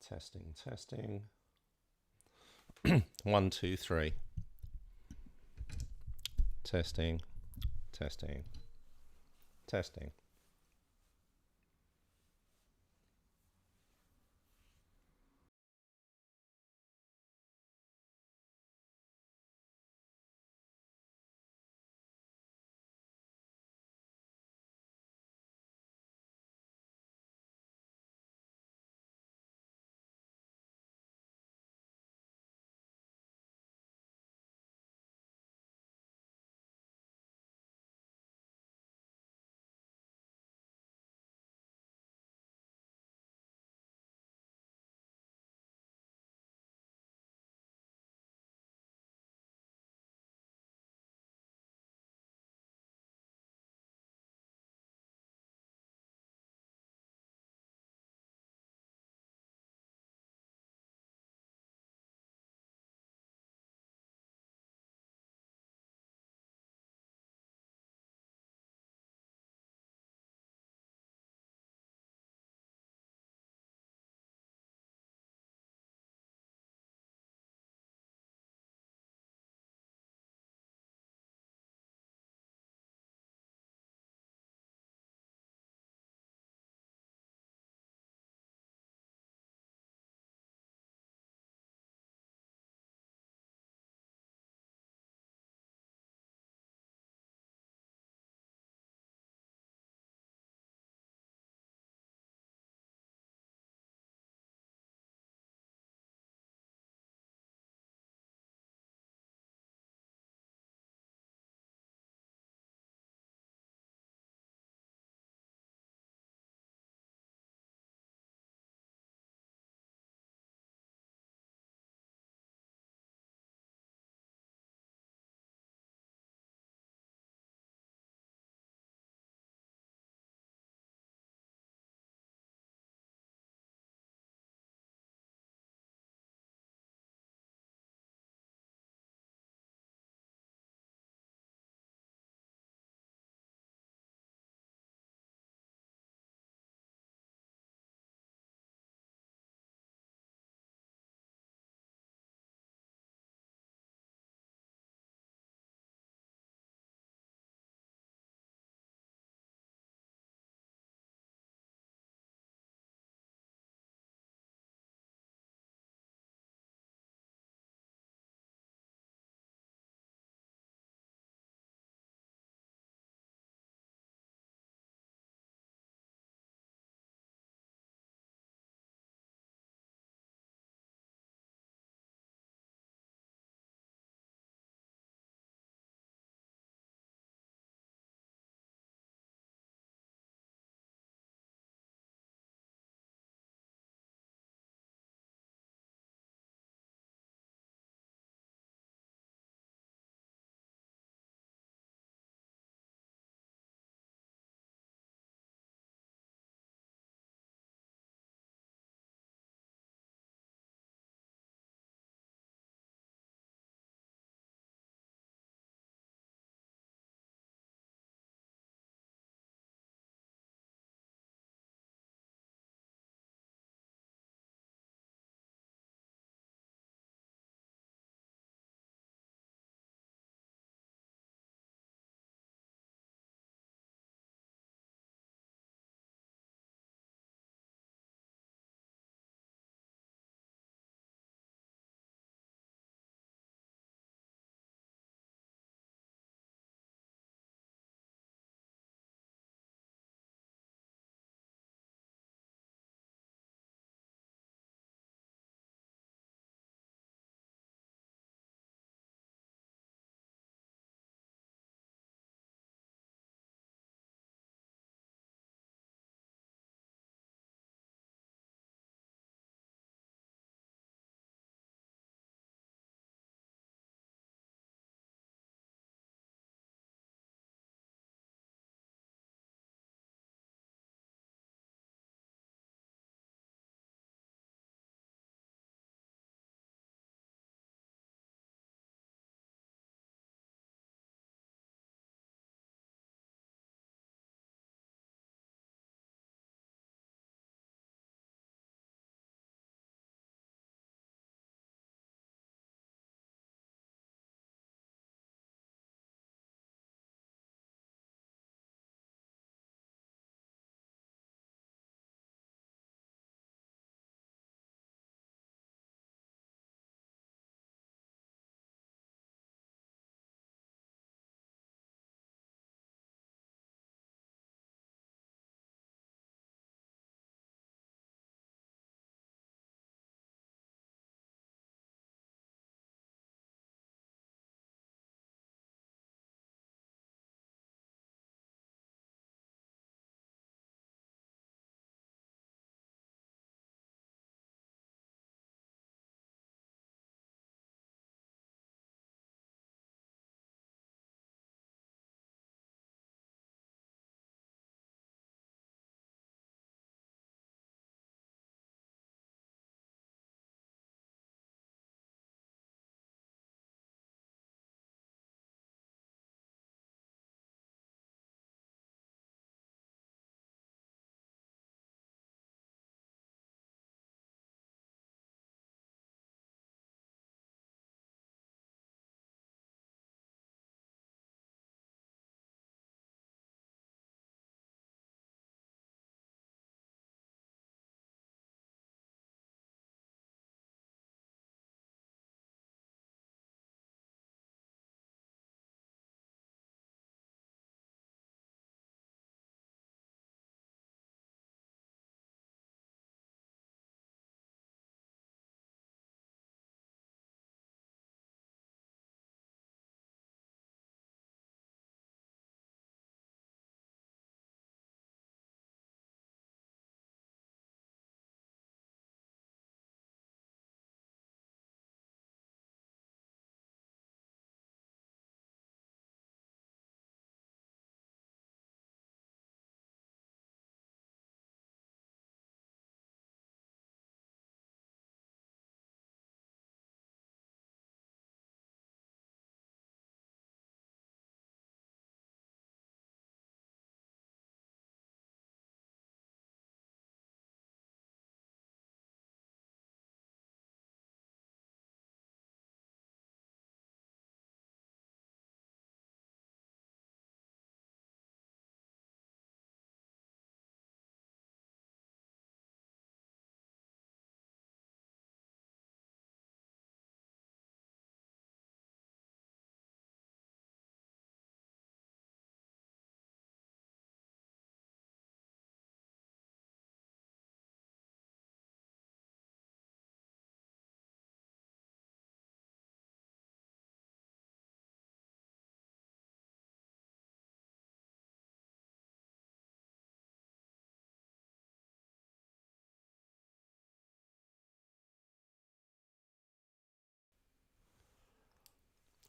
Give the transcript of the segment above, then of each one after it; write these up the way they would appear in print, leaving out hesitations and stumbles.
Testing, testing. 1, 2, 3. Testing, testing, testing.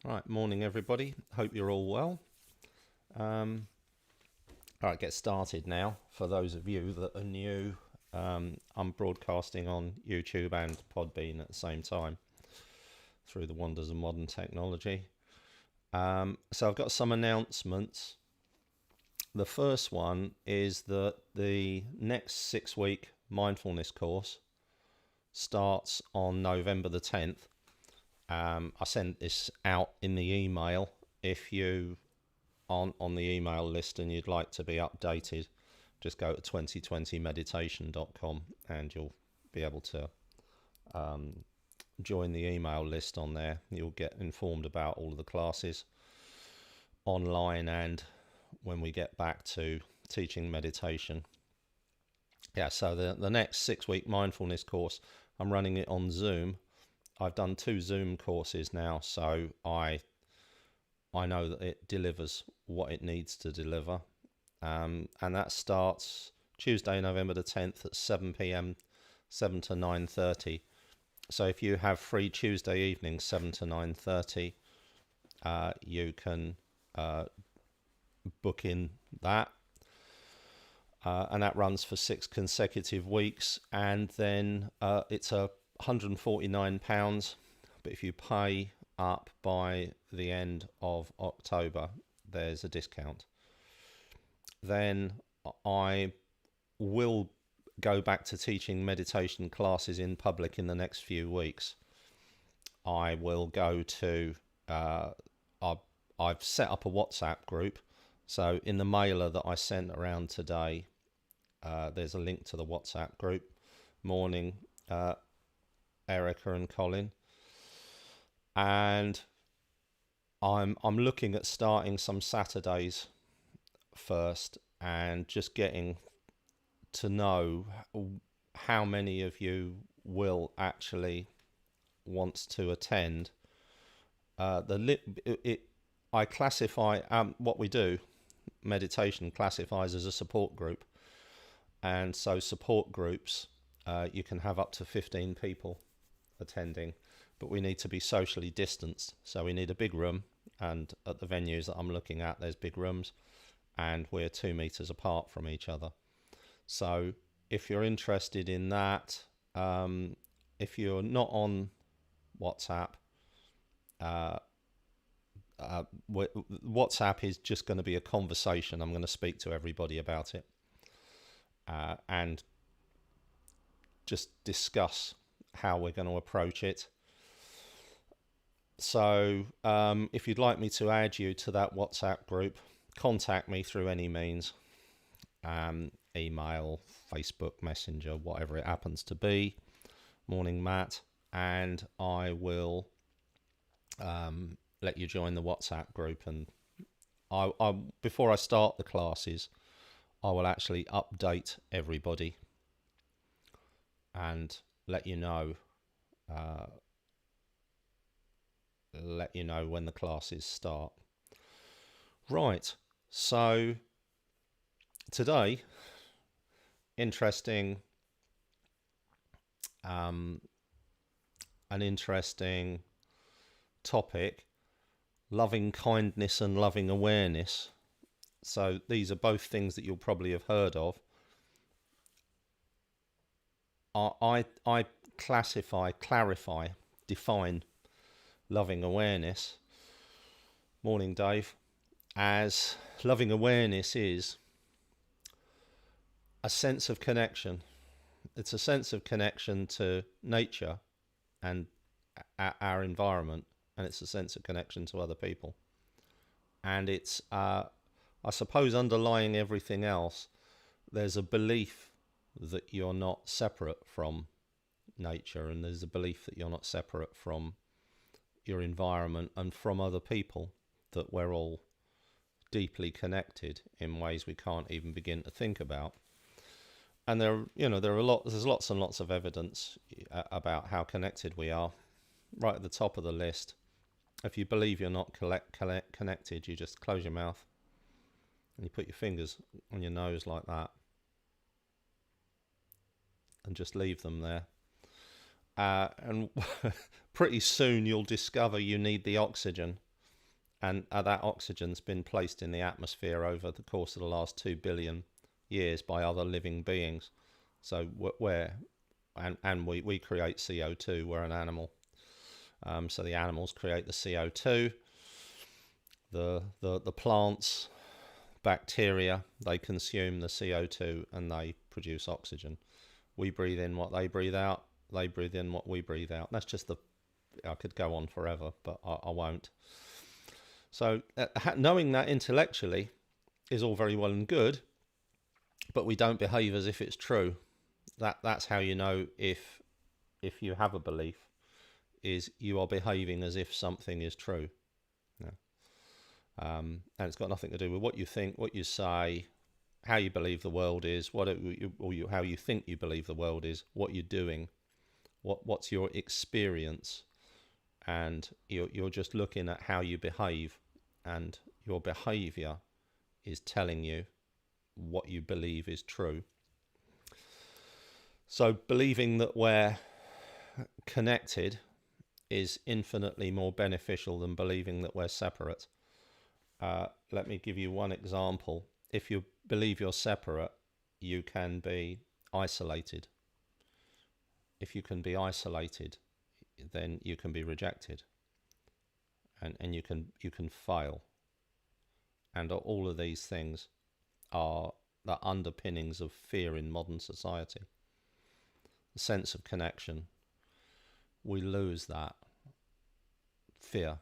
Right, morning everybody. Hope you're all well. All right, get started now. For those of you that are new, I'm broadcasting on YouTube and Podbean at the same time through the wonders of modern technology. So I've got some announcements. The first one is that the next 6-week mindfulness course starts on November the 10th. I sent this out in the email. If you aren't on the email list and you'd like to be updated, just go to 2020meditation.com and you'll be able to join the email list on there. You'll get informed about all of the classes online and when we get back to teaching meditation. Yeah, so the next 6-week mindfulness course, I'm running it on Zoom. I've done 2 Zoom courses now, so I know that it delivers what it needs to deliver. And that starts Tuesday, November the 10th at 7 p.m, 7 to 9:30. So if you have free Tuesday evenings, 7 to 9:30, you can book in that. And that runs for 6 consecutive weeks. And then it's £149. But if you pay up by the end of October, there's a discount. Then I will go back to teaching meditation classes in public in the next few weeks. I will go to I've set up a WhatsApp group, so in the mailer that I sent around today, there's a link to the WhatsApp group. Morning, Erica and Colin. And I'm looking at starting some Saturdays first and just getting to know how many of you will actually want to attend. I classify what we do. Meditation classifies as a support group, and so support groups you can have up to 15 people attending, but we need to be socially distanced, so we need a big room, and at the venues that I'm looking at there's big rooms and we're 2 meters apart from each other. So if you're interested in that, if you're not on WhatsApp, WhatsApp is just going to be a conversation. I'm going to speak to everybody about it and just discuss how we're going to approach it. So if you'd like me to add you to that WhatsApp group, contact me through any means, email, Facebook Messenger, whatever it happens to be. Morning, Matt, and I will let you join the WhatsApp group. And I before I start the classes, I will actually update everybody and let you know when the classes start. Right, so today, an interesting topic: loving kindness and loving awareness. So these are both things that you'll probably have heard of. I clarify, define loving awareness, morning Dave, as loving awareness is a sense of connection. It's a sense of connection to nature and our environment, and it's a sense of connection to other people. And it's, I suppose, underlying everything else, there's a belief that you're not separate from nature, and there's a belief that you're not separate from your environment and from other people, that we're all deeply connected in ways we can't even begin to think about. And there's lots and lots of evidence about how connected we are. Right at the top of the list, if you believe you're not connected, you just close your mouth and you put your fingers on your nose like that and just leave them there. And pretty soon you'll discover you need the oxygen and that oxygen's been placed in the atmosphere over the course of the last 2 billion years by other living beings. So we create CO2. We're an animal, so the animals create the CO2. The plants, bacteria, they consume the CO2 and they produce oxygen. We breathe in what they breathe out. They breathe in what we breathe out. That's just I could go on forever, but I won't. So knowing that intellectually is all very well and good, but we don't behave as if it's true. That's how you know if you have a belief, is you are behaving as if something is true. Yeah. And it's got nothing to do with what you think, what you say, how you believe the world is, how you think you believe the world is, what you're doing, what's your experience, and you're just looking at how you behave, and your behavior is telling you what you believe is true. So believing that we're connected is infinitely more beneficial than believing that we're separate. Let me give you one example. If you believe you're separate, you can be isolated. If you can be isolated, then you can be rejected, and you can fail. And all of these things are the underpinnings of fear in modern society. The sense of connection. We lose that fear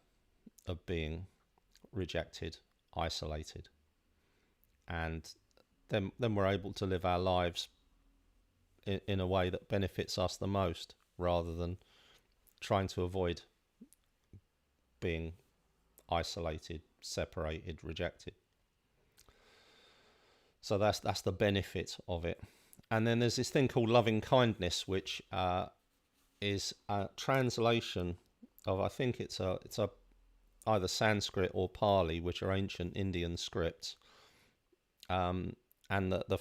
of being rejected, isolated, and then we're able to live our lives in a way that benefits us the most, rather than trying to avoid being isolated, separated, rejected. So that's the benefit of it. And then there's this thing called loving kindness, which is a translation of, I think it's a either Sanskrit or Pali, which are ancient Indian scripts. And the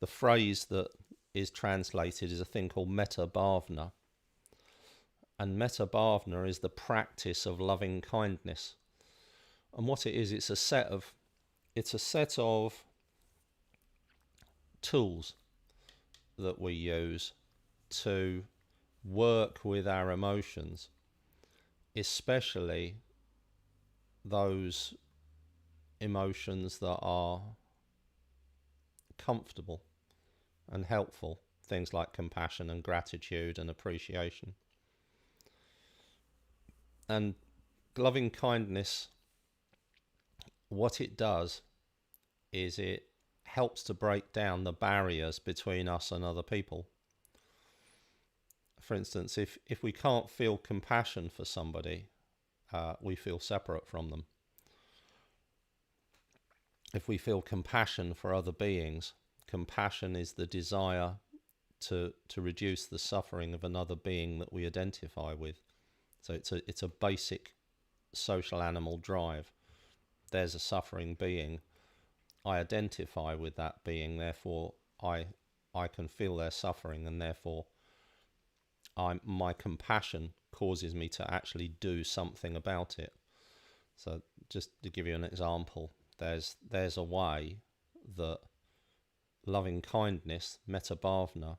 phrase that is translated is a thing called metta bhavna. And metta bhavna is the practice of loving kindness. And what it is, it's a set of tools that we use to work with our emotions, especially those emotions that are comfortable and helpful, things like compassion and gratitude and appreciation. And loving kindness, what it does is it helps to break down the barriers between us and other people. For instance, if we can't feel compassion for somebody, we feel separate from them. If we feel compassion for other beings, compassion is the desire to reduce the suffering of another being that we identify with. So it's a basic social animal drive. There's a suffering being. I identify with that being, therefore I can feel their suffering, and therefore my compassion causes me to actually do something about it. So just to give you an example, there's a way that loving kindness, metta bhavna,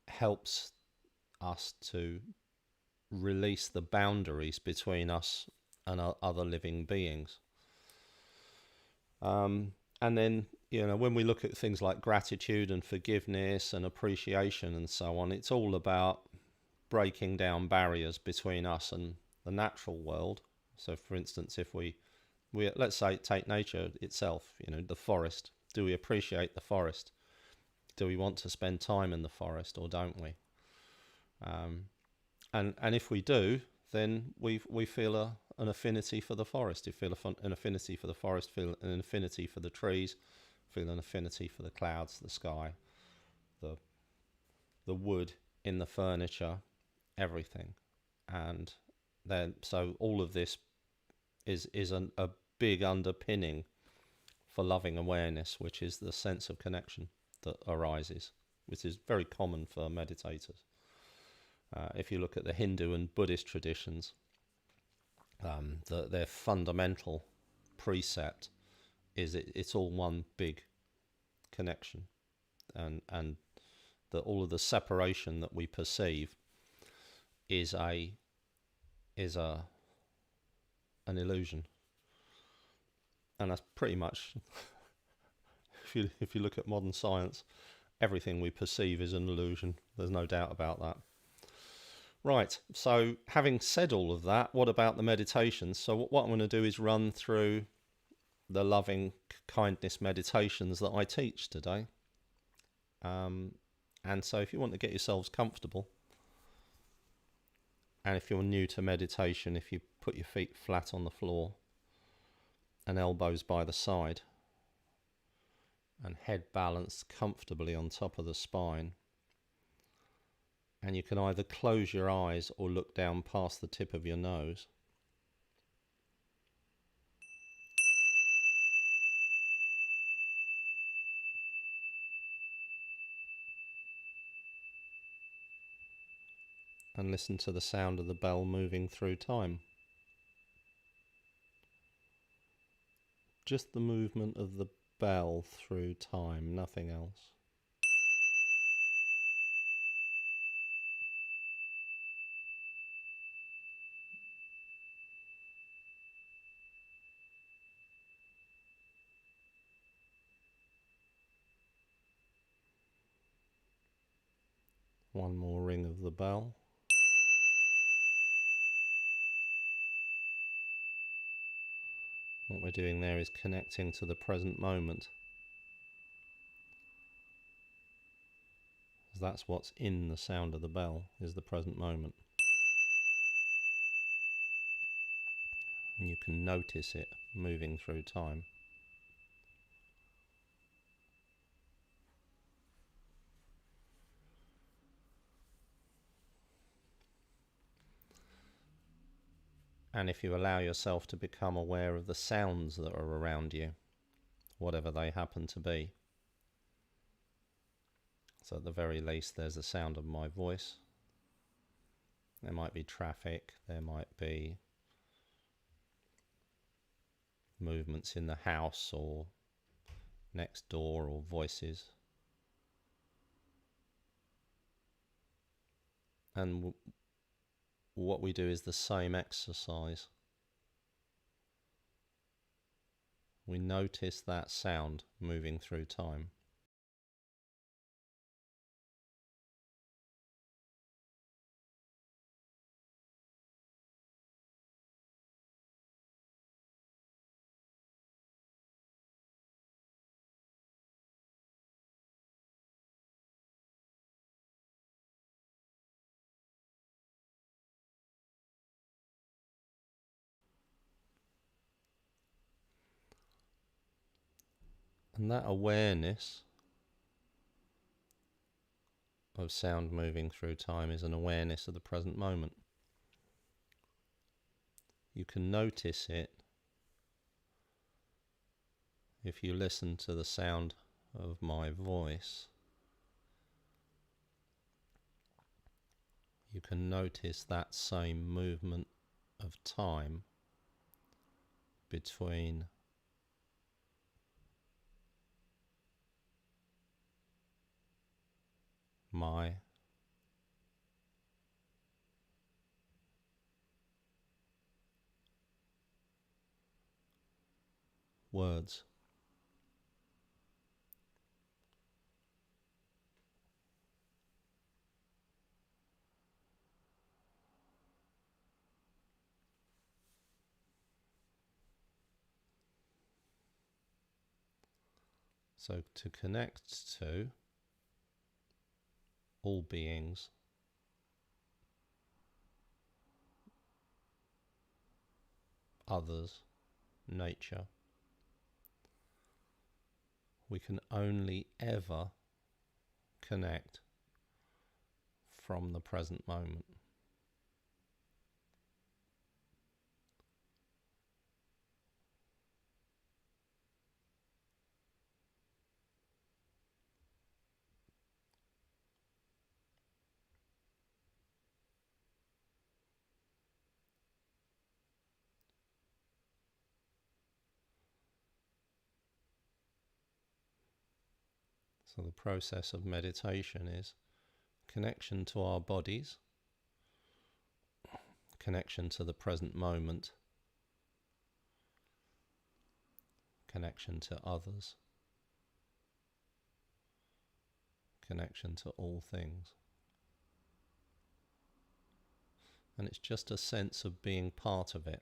helps us to release the boundaries between us and other living beings. And then, when we look at things like gratitude and forgiveness and appreciation and so on, it's all about breaking down barriers between us and the natural world. So, for instance, if we let's say take nature itself, the forest. Do we appreciate the forest? Do we want to spend time in the forest, or don't we? And if we do, then we feel an affinity for the forest. You feel an affinity for the forest, feel an affinity for the trees, feel an affinity for the clouds, the sky, the wood in the furniture, everything. And then, so all of this is a big underpinning for loving awareness, which is the sense of connection that arises, which is very common for meditators. If you look at the Hindu and Buddhist traditions, Their fundamental precept is it's all one big connection, and that all of the separation that we perceive is a is a an illusion, and that's pretty much if you look at modern science, everything we perceive is an illusion. There's no doubt about that. Right, so having said all of that, what about the meditations? So what I'm going to do is run through the loving kindness meditations that I teach today. And so if you want to get yourselves comfortable, and if you're new to meditation, if you put your feet flat on the floor and elbows by the side and head balanced comfortably on top of the spine, and you can either close your eyes or look down past the tip of your nose. And listen to the sound of the bell moving through time. Just the movement of the bell through time, nothing else. One more ring of the bell. What we're doing there is connecting to the present moment. That's what's in the sound of the bell, is the present moment. And you can notice it moving through time. And if you allow yourself to become aware of the sounds that are around you, whatever they happen to be. So at the very least, there's the sound of my voice. There might be traffic, there might be movements in the house or next door, or voices. And what we do is the same exercise. We notice that sound moving through time. And that awareness of sound moving through time is an awareness of the present moment. You can notice it if you listen to the sound of my voice. You can notice that same movement of time between my words. So to connect to all beings, others, nature, we can only ever connect from the present moment. So the process of meditation is connection to our bodies, connection to the present moment, connection to others, connection to all things. And it's just a sense of being part of it.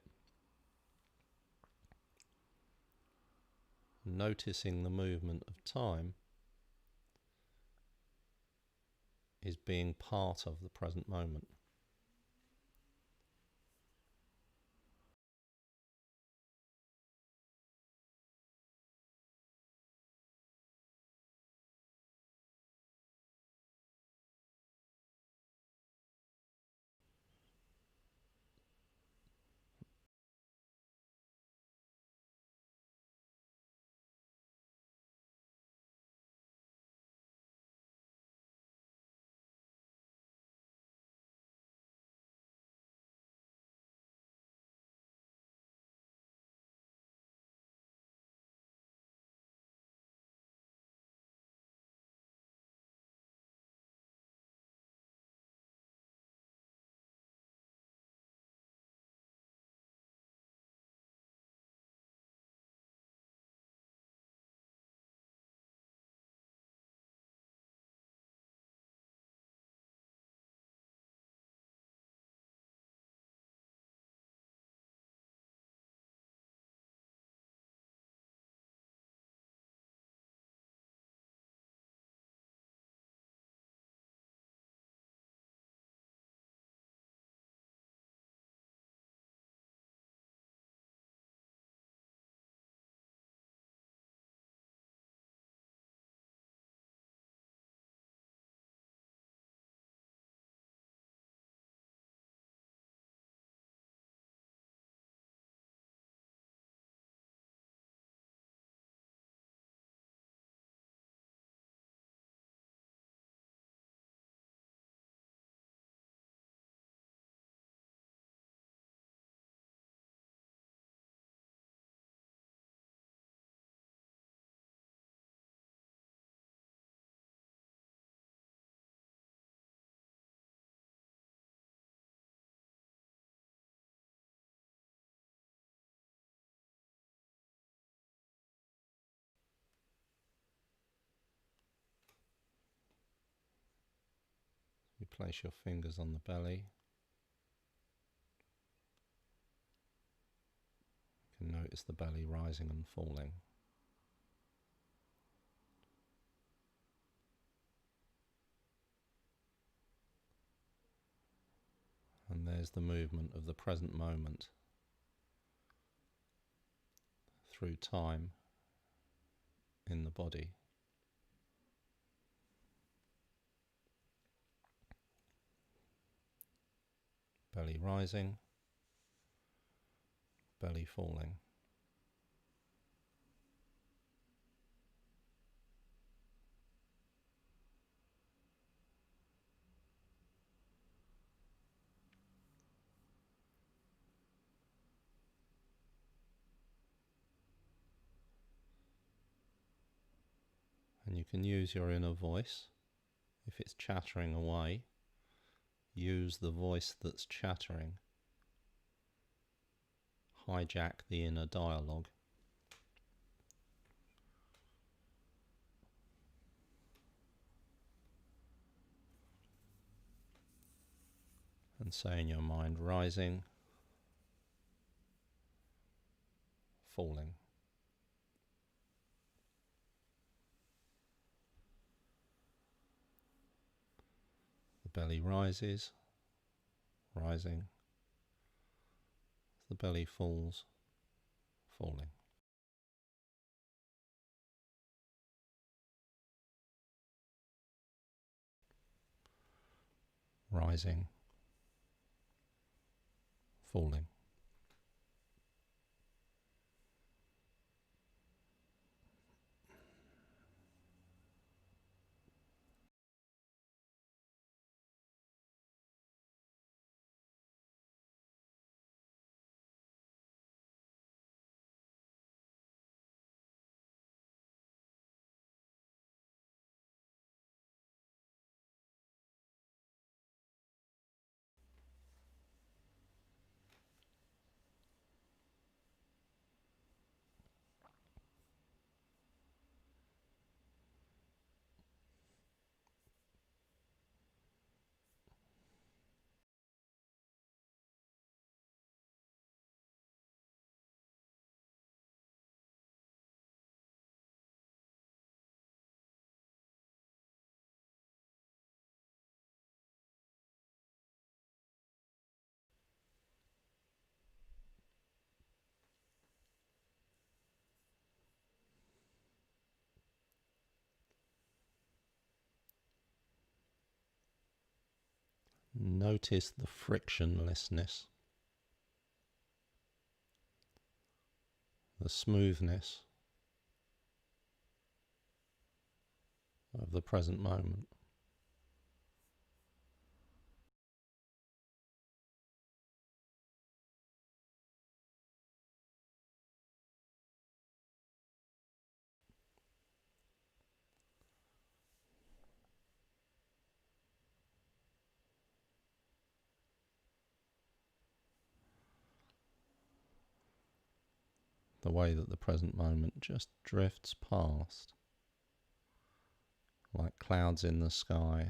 Noticing the movement of time is being part of the present moment. You place your fingers on the belly. You can notice the belly rising and falling. And there's the movement of the present moment through time in the body. Belly rising, belly falling. And you can use your inner voice. If it's chattering away, use the voice that's chattering. Hijack the inner dialogue. And say in your mind, rising, falling. The belly rises, rising. The belly falls, falling. Rising, falling. Notice the frictionlessness, the smoothness of the present moment. The way that the present moment just drifts past, like clouds in the sky,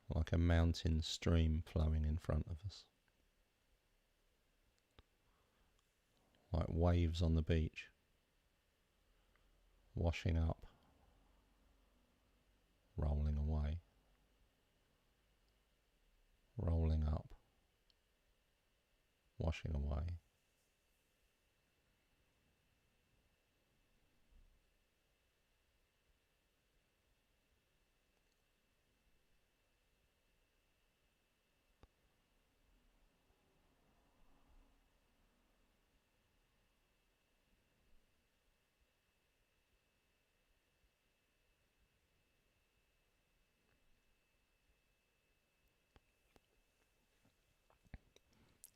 like a mountain stream flowing in front of us, like waves on the beach, washing up, rolling away, rolling up, washing away.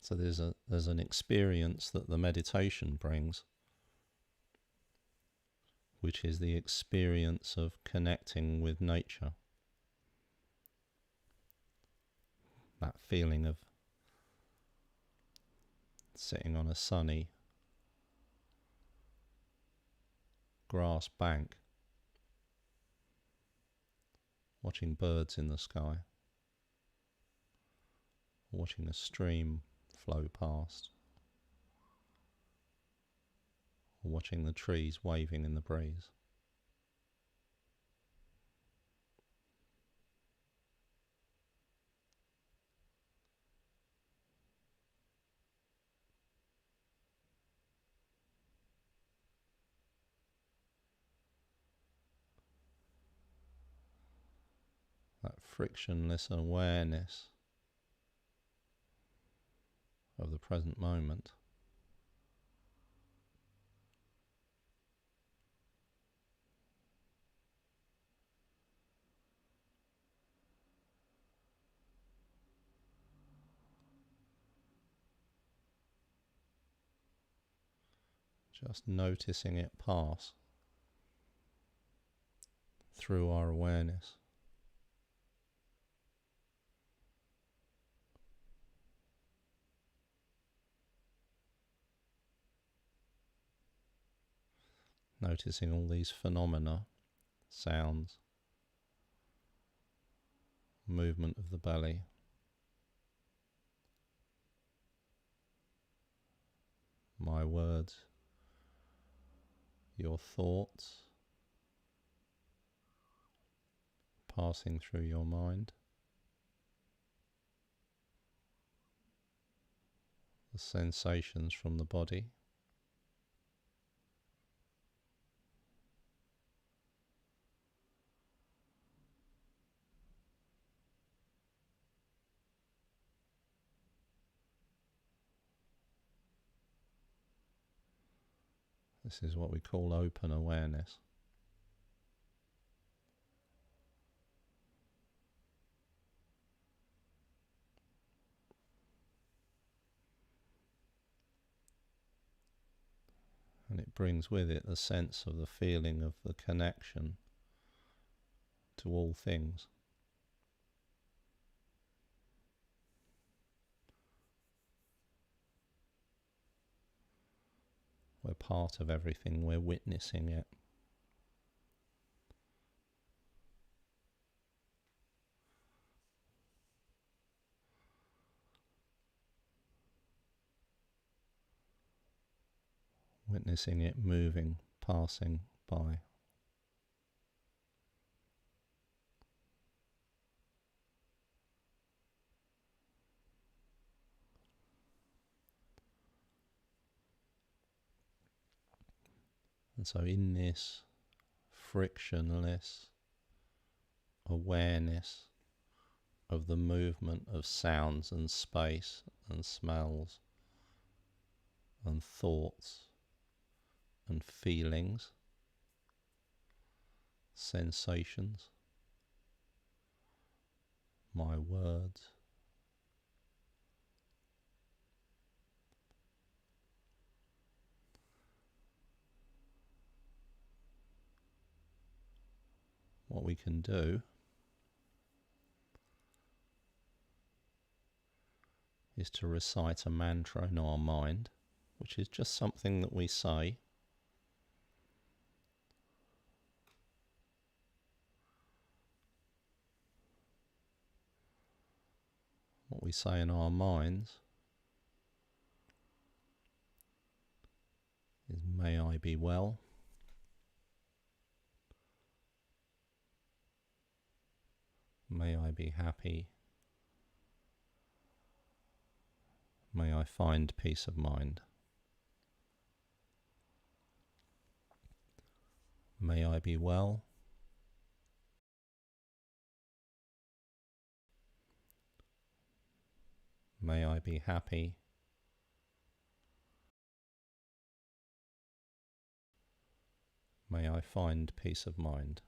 So there's an experience that the meditation brings, which is the experience of connecting with nature. That feeling of sitting on a sunny grass bank, watching birds in the sky, watching a stream flow past, or watching the trees waving in the breeze. That frictionless awareness of the present moment. Just noticing it pass through our awareness. Noticing all these phenomena, sounds, movement of the belly, my words, your thoughts passing through your mind, the sensations from the body. This is what we call open awareness. And it brings with it the sense of the feeling of the connection to all things. We're part of everything, we're witnessing it. Witnessing it moving, passing by. And so in this frictionless awareness of the movement of sounds and space and smells and thoughts and feelings, sensations, my words. What we can do is to recite a mantra in our mind, which is just something that we say. What we say in our minds is, may I be well, may I be happy, may I find peace of mind. May I be well, may I be happy, may I find peace of mind.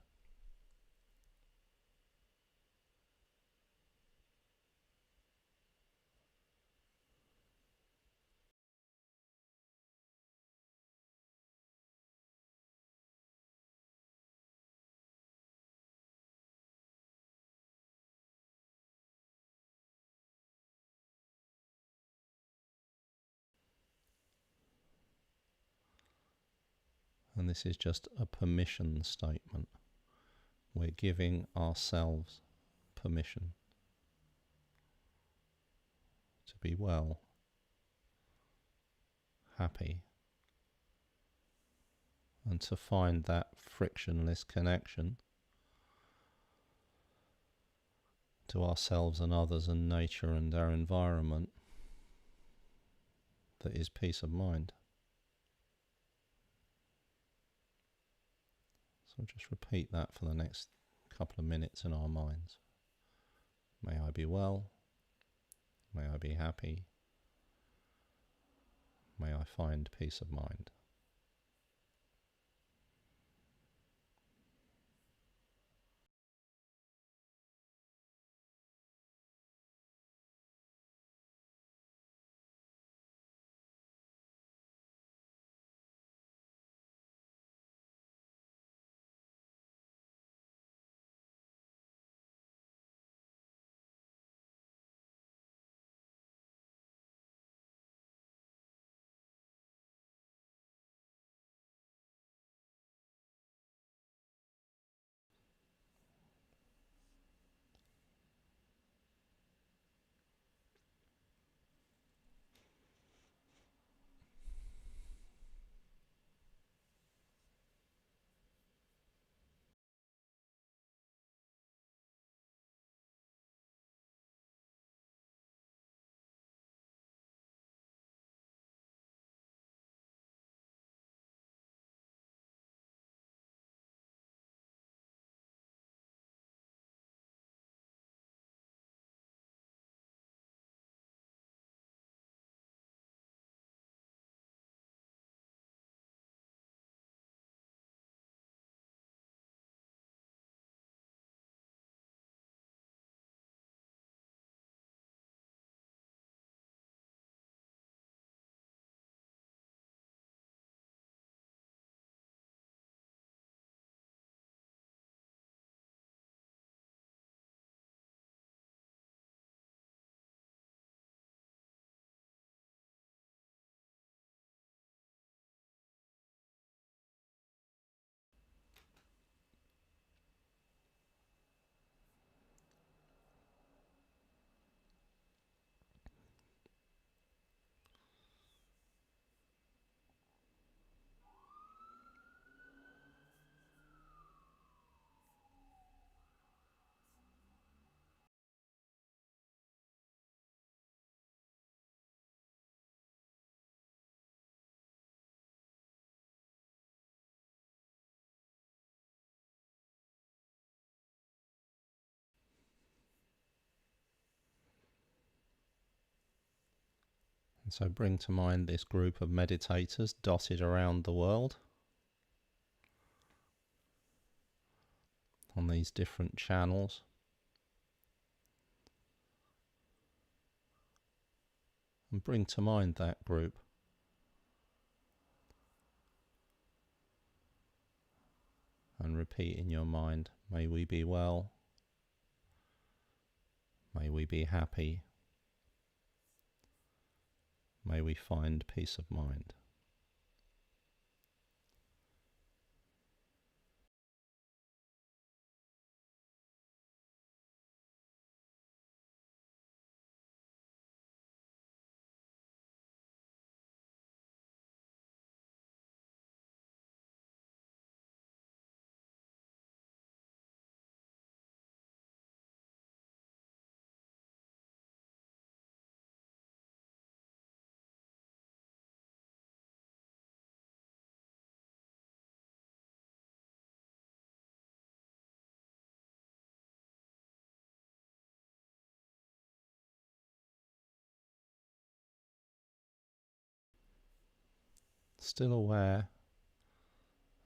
And this is just a permission statement. We're giving ourselves permission to be well, happy, and to find that frictionless connection to ourselves and others and nature and our environment that is peace of mind. So just repeat that for the next couple of minutes in our minds. May I be well, may I be happy, may I find peace of mind. So bring to mind this group of meditators dotted around the world on these different channels. And bring to mind that group. And repeat in your mind, may we be well, may we be happy, may we find peace of mind. Still aware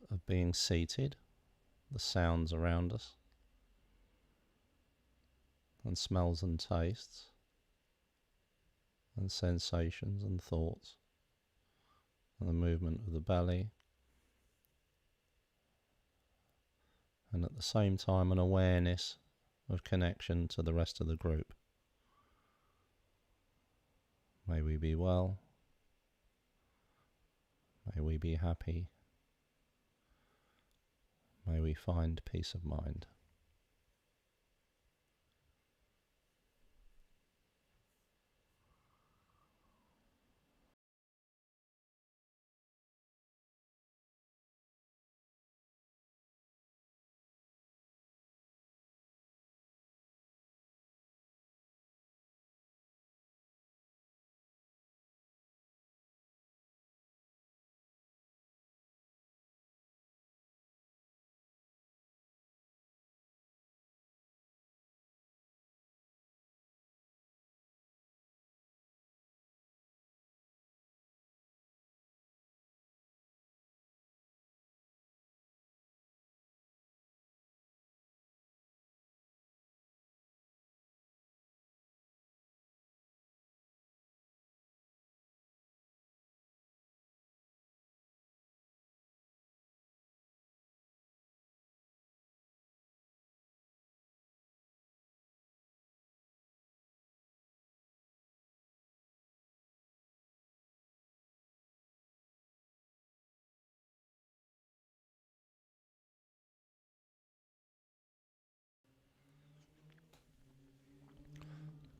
of being seated, the sounds around us, and smells and tastes, and sensations and thoughts, and the movement of the belly, and at the same time an awareness of connection to the rest of the group. May we be well, may we be happy, may we find peace of mind.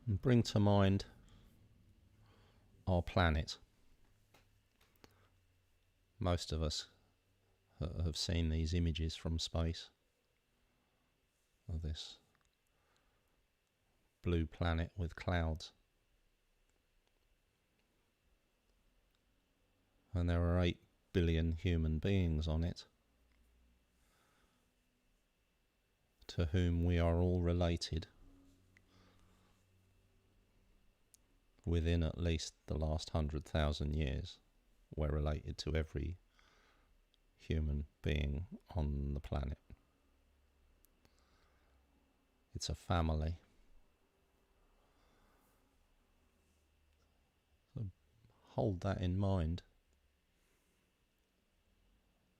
And bring to mind our planet. Most of us have seen these images from space of this blue planet with clouds. And there are 8 billion human beings on it, to whom we are all related within at least the last 100,000 years. We're related to every human being on the planet. It's a family. So hold that in mind.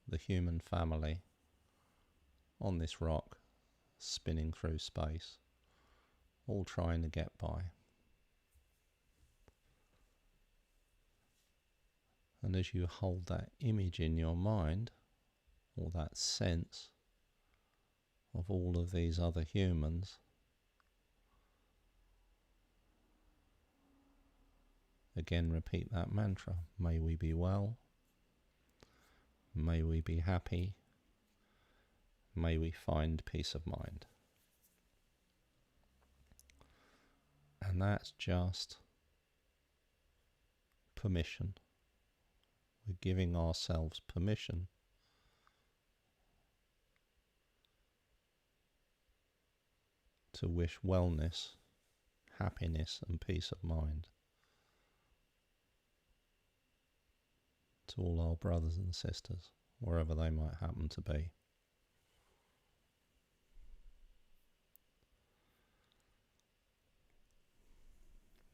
The human family on this rock, spinning through space, all trying to get by. And as you hold that image in your mind, or that sense of all of these other humans, again repeat that mantra. May we be well, may we be happy, may we find peace of mind. And that's just permission. We're giving ourselves permission to wish wellness, happiness and peace of mind to all our brothers and sisters, wherever they might happen to be.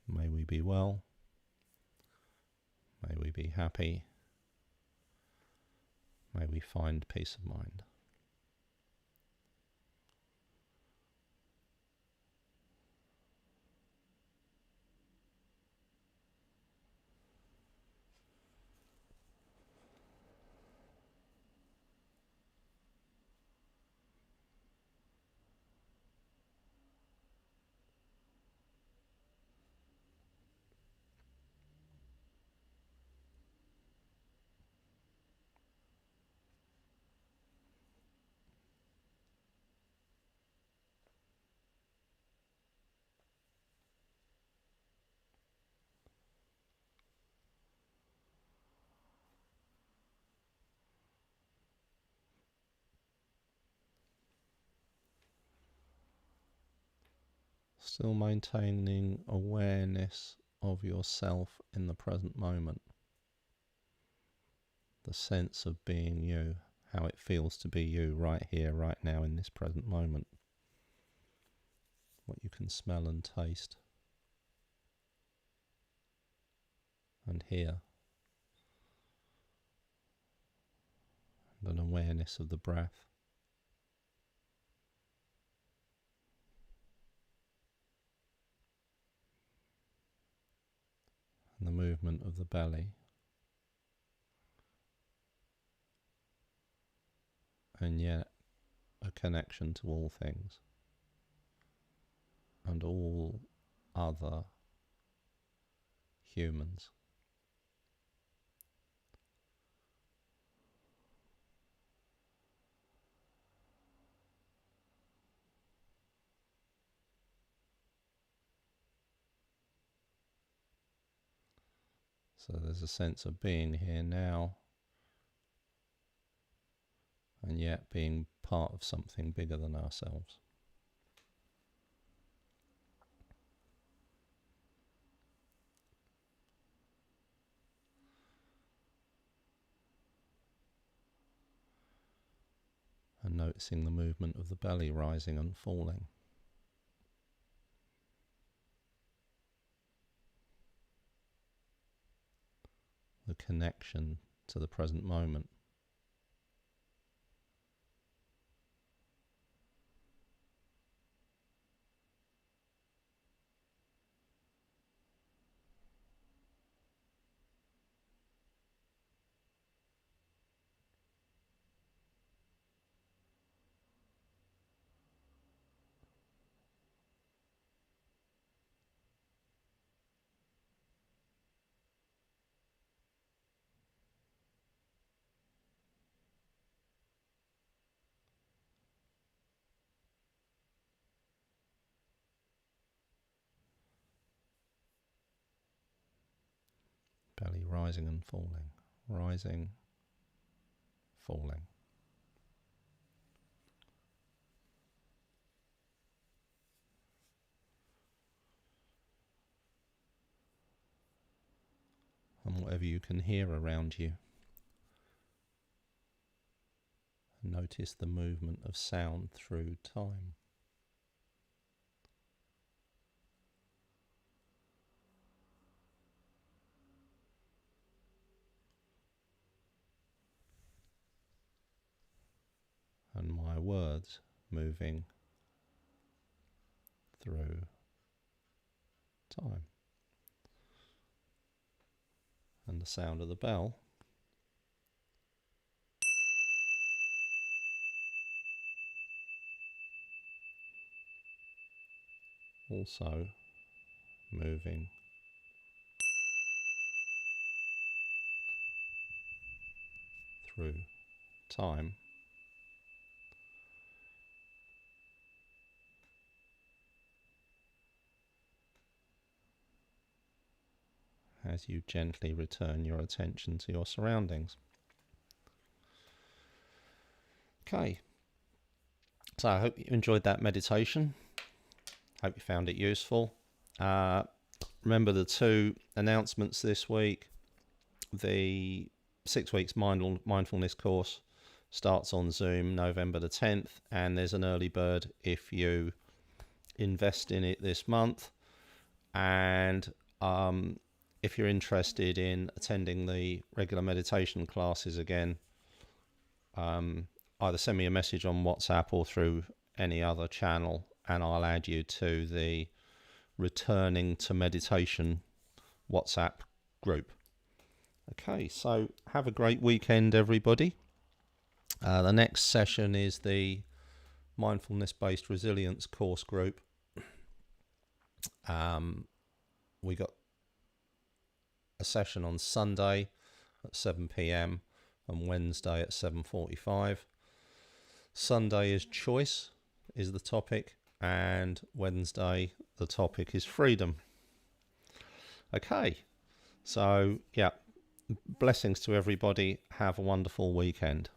May we be well. May we be happy. May we find peace of mind. Still maintaining awareness of yourself in the present moment. The sense of being you, how it feels to be you right here, right now, in this present moment. What you can smell and taste and hear. And an awareness of the breath. And the movement of the belly. And yet a connection to all things and all other humans. So there's a sense of being here now, and yet being part of something bigger than ourselves. And noticing the movement of the belly rising and falling. The connection to the present moment. Belly rising and falling, rising, falling. And whatever you can hear around you. Notice the movement of sound through time. And my words moving through time. And the sound of the bell also moving through time. As you gently return your attention to your surroundings. Okay, so I hope you enjoyed that meditation. Hope you found it useful. Remember the two announcements this week. The 6 weeks mindfulness course starts on Zoom November the 10th, and there's an early bird if you invest in it this month. And if you're interested in attending the regular meditation classes again, either send me a message on WhatsApp or through any other channel, and I'll add you to the Returning to Meditation WhatsApp group. Okay, so have a great weekend, everybody. The next session is the mindfulness-based resilience course group. We got a session on Sunday at 7 p.m. and Wednesday at 7:45. Sunday is choice, is the topic, and Wednesday the topic is freedom. Okay, so yeah, blessings to everybody. Have a wonderful weekend.